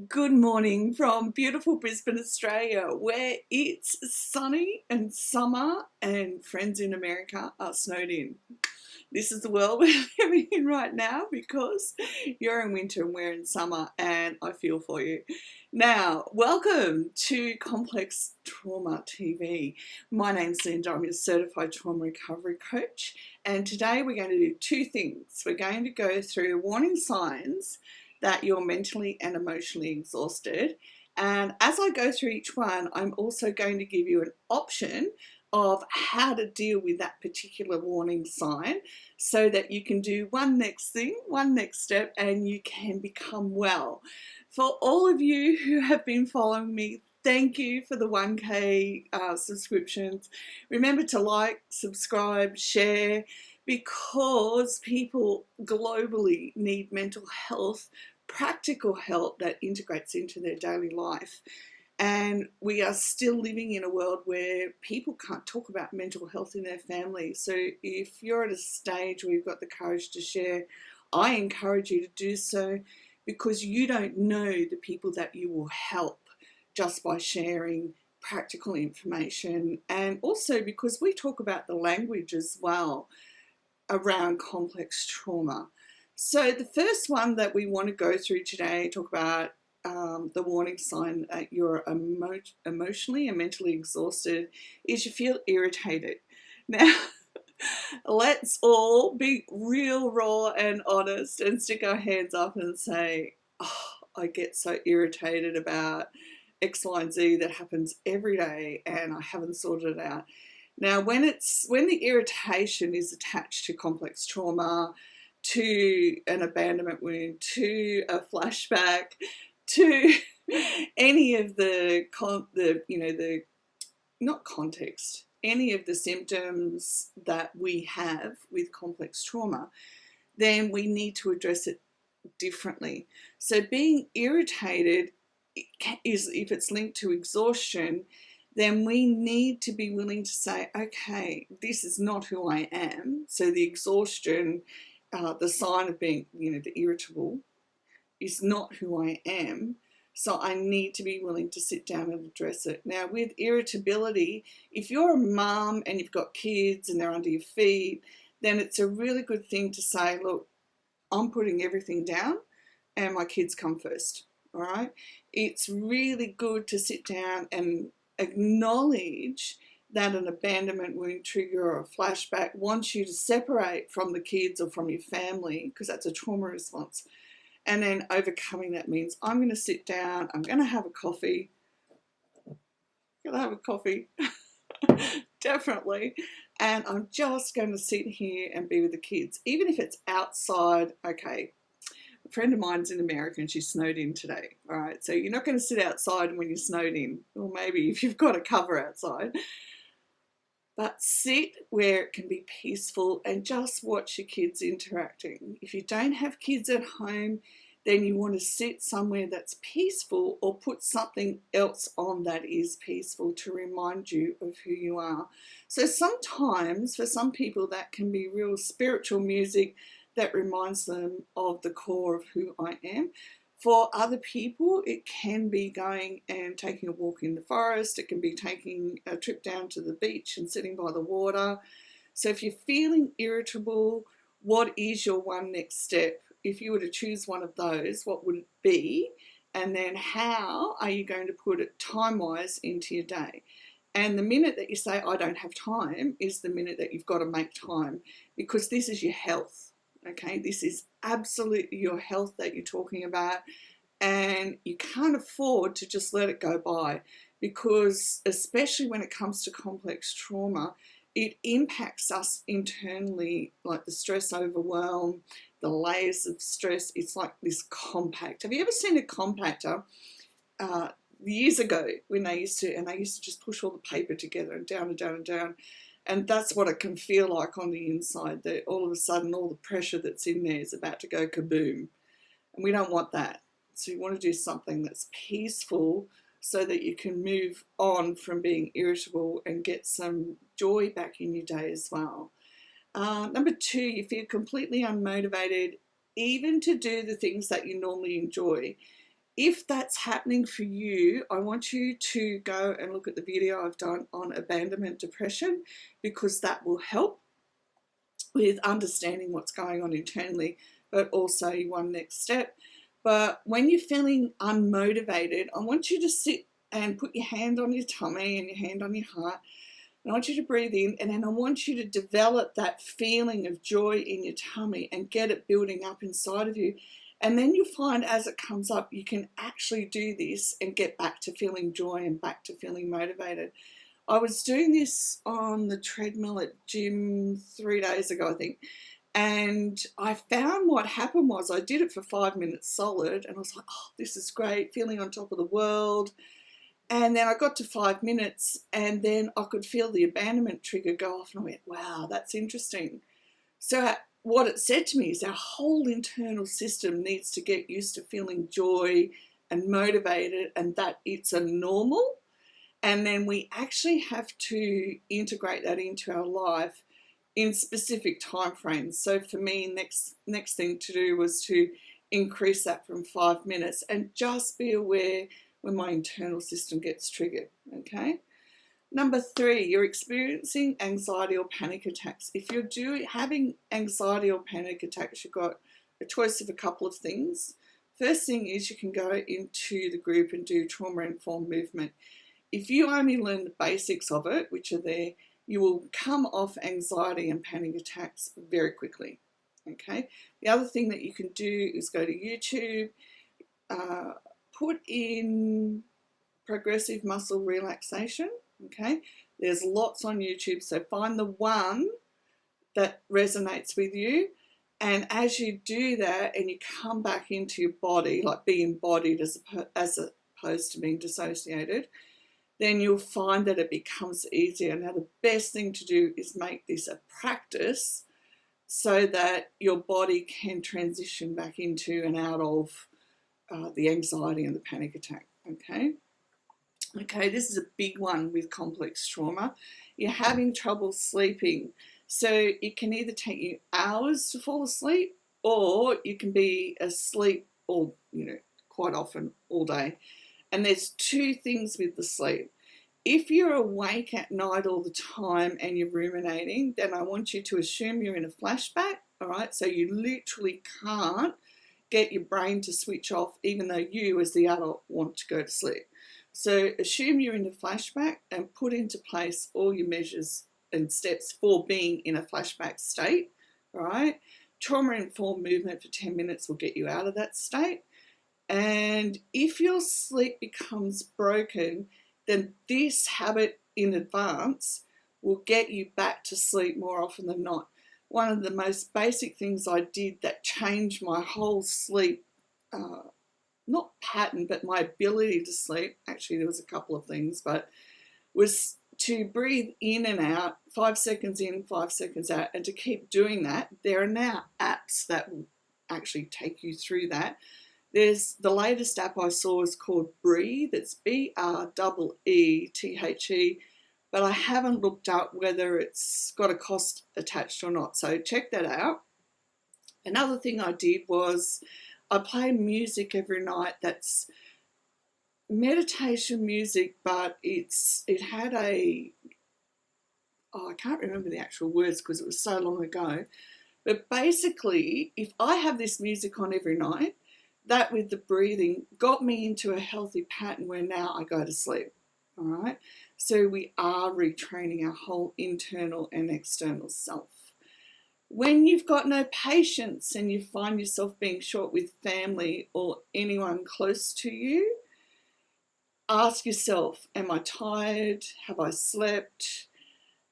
Good morning from beautiful Brisbane, Australia, where it's sunny and summer and friends in America are snowed in. This is the world we're living in right now because you're in winter and we're in summer, and I feel for you. Now, welcome to Complex Trauma TV. My name's Linda, I'm your certified trauma recovery coach, and today we're going to do two things. We're going to go through warning signs that you're mentally and emotionally exhausted. And as I go through each one, I'm also going to give you an option of how to deal with that particular warning sign so that you can do one next thing, one next step, and you can become well. For all of you who have been following me, thank you for the 1K subscriptions. Remember to like, subscribe, share, because people globally need mental health, practical help that integrates into their daily life. And we are still living in a world where people can't talk about mental health in their family. So if you're at a stage where you've got the courage to share, I encourage you to do so, because you don't know the people that you will help just by sharing practical information. And also because we talk about the language as well around complex trauma. So the first one that we want to go through today, talk about the warning sign that you're emotionally and mentally exhausted, is you feel irritated. Now, let's all be real, raw and honest and stick our hands up and say, oh, I get so irritated about X, Y, and Z that happens every day and I haven't sorted it out. Now, when the irritation is attached to complex trauma, to an abandonment wound, to a flashback, to any of the not context, any of the symptoms that we have with complex trauma, then we need to address it differently. So being irritated is, if it's linked to exhaustion, then we need to be willing to say, okay, this is not who I am. So the exhaustion, the sign of being, the irritable, is not who I am. So I need to be willing to sit down and address it. Now, with irritability, if you're a mum and you've got kids and they're under your feet, then it's a really good thing to say, look, I'm putting everything down and my kids come first. All right. It's really good to sit down and acknowledge that an abandonment wound trigger or a flashback wants you to separate from the kids or from your family, because that's a trauma response. And then overcoming that means I'm going to sit down, I'm going to have a coffee. Definitely. And I'm just going to sit here and be with the kids, even if it's outside. Okay, a friend of mine's in America and she's snowed in today. All right, so you're not going to sit outside when you're snowed in, or maybe if you've got a cover outside, but sit where it can be peaceful and just watch your kids interacting. If you don't have kids at home, then you want to sit somewhere that's peaceful, or put something else on that is peaceful to remind you of who you are. So sometimes for some people that can be real spiritual music that reminds them of the core of who I am. For other people, it can be going and taking a walk in the forest. It can be taking a trip down to the beach and sitting by the water. So if you're feeling irritable, what is your one next step? If you were to choose one of those, what would it be? And then how are you going to put it time-wise into your day? And the minute that you say, I don't have time, is the minute that you've got to make time, because this is your health. Okay, this is absolutely your health that you're talking about, and you can't afford to just let it go by, because especially when it comes to complex trauma, it impacts us internally, like the stress overwhelm, the layers of stress. It's like this compact. Have you ever seen a compactor? Years ago, when they used to just push all the paper together and down and down and down. And that's what it can feel like on the inside, that all of a sudden all the pressure that's in there is about to go kaboom. And we don't want that. So you want to do something that's peaceful so that you can move on from being irritable and get some joy back in your day as well. Number two, you feel completely unmotivated even to do the things that you normally enjoy. If that's happening for you, I want you to go and look at the video I've done on abandonment depression, because that will help with understanding what's going on internally, but also one next step. But when you're feeling unmotivated, I want you to sit and put your hand on your tummy and your hand on your heart. And I want you to breathe in, and then I want you to develop that feeling of joy in your tummy and get it building up inside of you. And then you'll find as it comes up, you can actually do this and get back to feeling joy and back to feeling motivated. I was doing this on the treadmill at gym 3 days ago, I think. And I found what happened was I did it for 5 minutes solid, and I was like, oh, this is great, feeling on top of the world. And then I got to 5 minutes, and then I could feel the abandonment trigger go off, and I went, wow, that's interesting. So what it said to me is our whole internal system needs to get used to feeling joy and motivated, and that it's a normal. And then we actually have to integrate that into our life in specific time frames. So for me, next thing to do was to increase that from 5 minutes, and just be aware when my internal system gets triggered, okay? Number 3, you're experiencing anxiety or panic attacks. If you're having anxiety or panic attacks, you've got a choice of a couple of things. First thing is you can go into the group and do trauma-informed movement. If you only learn the basics of it, which are there, you will come off anxiety and panic attacks very quickly, okay? The other thing that you can do is go to YouTube, put in progressive muscle relaxation, okay? There's lots on YouTube, so find the one that resonates with you. And as you do that and you come back into your body, like being embodied as opposed to being dissociated, then you'll find that it becomes easier. Now, the best thing to do is make this a practice so that your body can transition back into and out of the anxiety and the panic attack, okay? Okay, this is a big one with complex trauma. You're having trouble sleeping. So it can either take you hours to fall asleep, or you can be asleep all, quite often all day. And there's 2 things with the sleep. If you're awake at night all the time and you're ruminating, then I want you to assume you're in a flashback, all right? So you literally can't get your brain to switch off, even though you as the adult want to go to sleep. So assume you're in a flashback and put into place all your measures and steps for being in a flashback state, all right? Trauma-informed movement for 10 minutes will get you out of that state. And if your sleep becomes broken, then this habit in advance will get you back to sleep more often than not. One of the most basic things I did that changed my whole sleep, not pattern, but my ability to sleep, actually there was a couple of things, but was to breathe in and out, 5 seconds in, 5 seconds out, and to keep doing that. There are now apps that will actually take you through that. There's the latest app I saw is called Breathe. It's BREETHE, but I haven't looked up whether it's got a cost attached or not. So check that out. Another thing I did was I play music every night that's meditation music, but it had I can't remember the actual words because it was so long ago. But basically, if I have this music on every night, that with the breathing got me into a healthy pattern where now I go to sleep, all right? So we are retraining our whole internal and external self. When you've got no patience and you find yourself being short with family or anyone close to you, ask yourself, am I tired? Have I slept?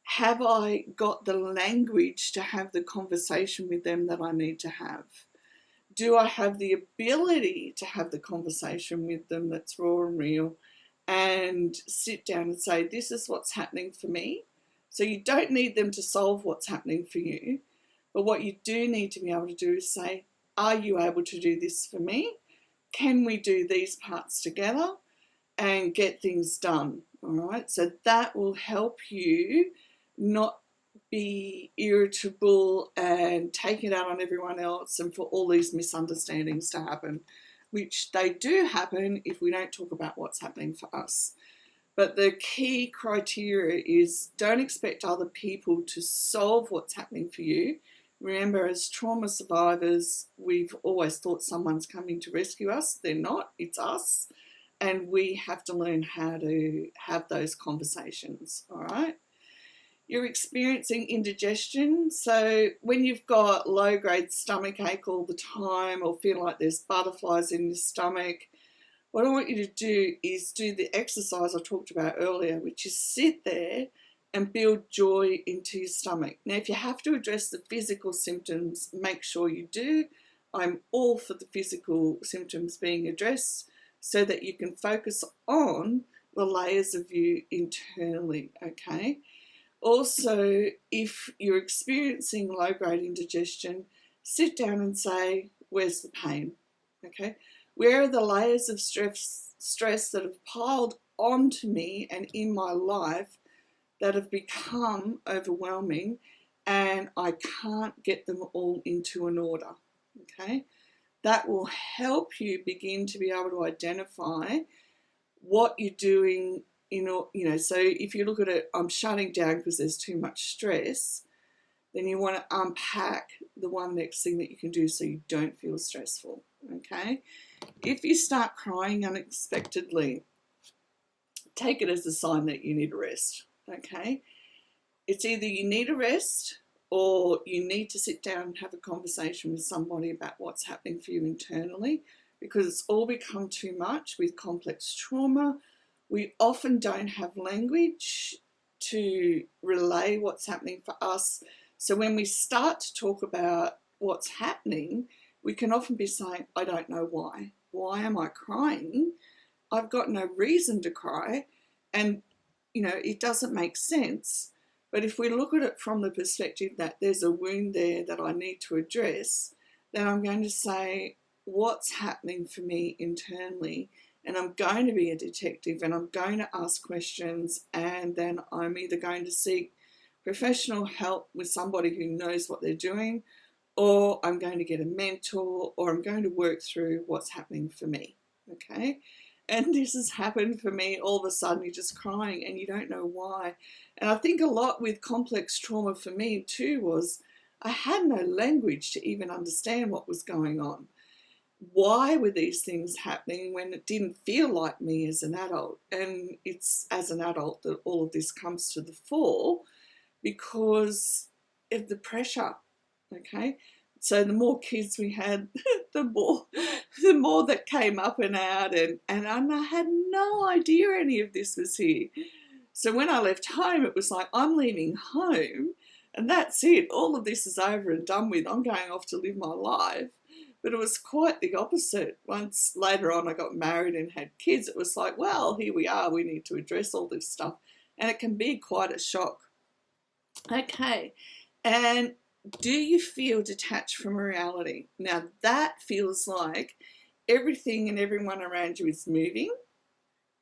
Have I got the language to have the conversation with them that I need to have? Do I have the ability to have the conversation with them that's raw and real, and sit down and say, this is what's happening for me? So you don't need them to solve what's happening for you, but what you do need to be able to do is say, are you able to do this for me? Can we do these parts together and get things done? All right, so that will help you not be irritable and take it out on everyone else and for all these misunderstandings to happen which they do happen if we don't talk about what's happening for us. But the key criteria is don't expect other people to solve what's happening for you. Remember, as trauma survivors, we've always thought someone's coming to rescue us. They're not, it's us. And we have to learn how to have those conversations, all right? You're experiencing indigestion. So when you've got low-grade stomach ache all the time or feel like there's butterflies in your stomach, what I want you to do is do the exercise I talked about earlier, which is sit there and build joy into your stomach. Now, if you have to address the physical symptoms, make sure you do. I'm all for the physical symptoms being addressed so that you can focus on the layers of you internally, okay? Also, if you're experiencing low-grade indigestion, sit down and say, where's the pain, okay? Where are the layers of stress that have piled onto me and in my life that have become overwhelming and I can't get them all into an order, okay? That will help you begin to be able to identify what you're doing, so if you look at it, I'm shutting down because there's too much stress, then you want to unpack the one next thing that you can do so you don't feel stressful, okay? If you start crying unexpectedly, take it as a sign that you need a rest, okay? It's either you need a rest or you need to sit down and have a conversation with somebody about what's happening for you internally, because it's all become too much with complex trauma. We often don't have language to relay what's happening for us. So when we start to talk about what's happening, we can often be saying, I don't know why. Why am I crying? I've got no reason to cry. And, it doesn't make sense. But if we look at it from the perspective that there's a wound there that I need to address, then I'm going to say, what's happening for me internally? And I'm going to be a detective and I'm going to ask questions, and then I'm either going to seek professional help with somebody who knows what they're doing, or I'm going to get a mentor, or I'm going to work through what's happening for me, okay? And this has happened for me. All of a sudden you're just crying and you don't know why. And I think a lot with complex trauma for me too was I had no language to even understand what was going on. Why were these things happening when it didn't feel like me as an adult? And it's as an adult that all of this comes to the fore because of the pressure, okay? So the more kids we had, the more that came up and out, and I had no idea any of this was here. So when I left home, it was like, I'm leaving home and that's it. All of this is over and done with. I'm going off to live my life. But it was quite the opposite. Once later on I got married and had kids, it was like, well, here we are. We need to address all this stuff. And it can be quite a shock. Okay. And do you feel detached from reality? Now that feels like everything and everyone around you is moving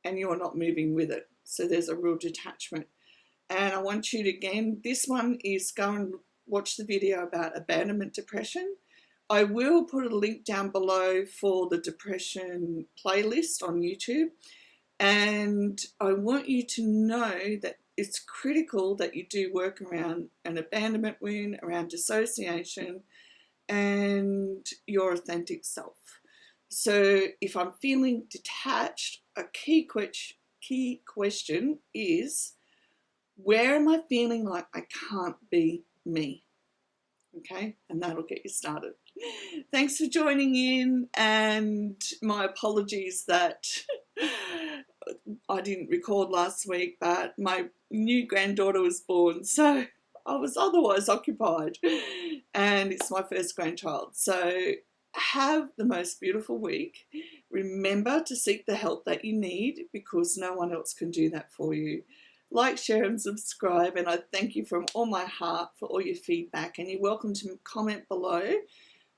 and you're not moving with it. So there's a real detachment. And I want you to, again, this one is go and watch the video about abandonment depression. I will put a link down below for the depression playlist on YouTube. And I want you to know that it's critical that you do work around an abandonment wound, around dissociation, and your authentic self. So if I'm feeling detached, a key question is, where am I feeling like I can't be me? Okay, and that'll get you started. Thanks for joining in, and my apologies that I didn't record last week, but my new granddaughter was born, so I was otherwise occupied, and it's my first grandchild. So have the most beautiful week. Remember to seek the help that you need, because no one else can do that for you. Like, share and subscribe, and I thank you from all my heart for all your feedback, and you're welcome to comment below,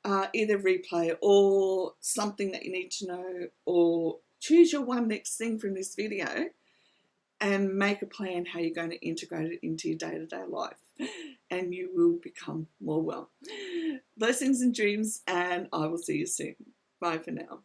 either replay or something that you need to know, or choose your one next thing from this video and make a plan how you're going to integrate it into your day-to-day life, and you will become more well. Blessings and dreams, and I will see you soon. Bye for now.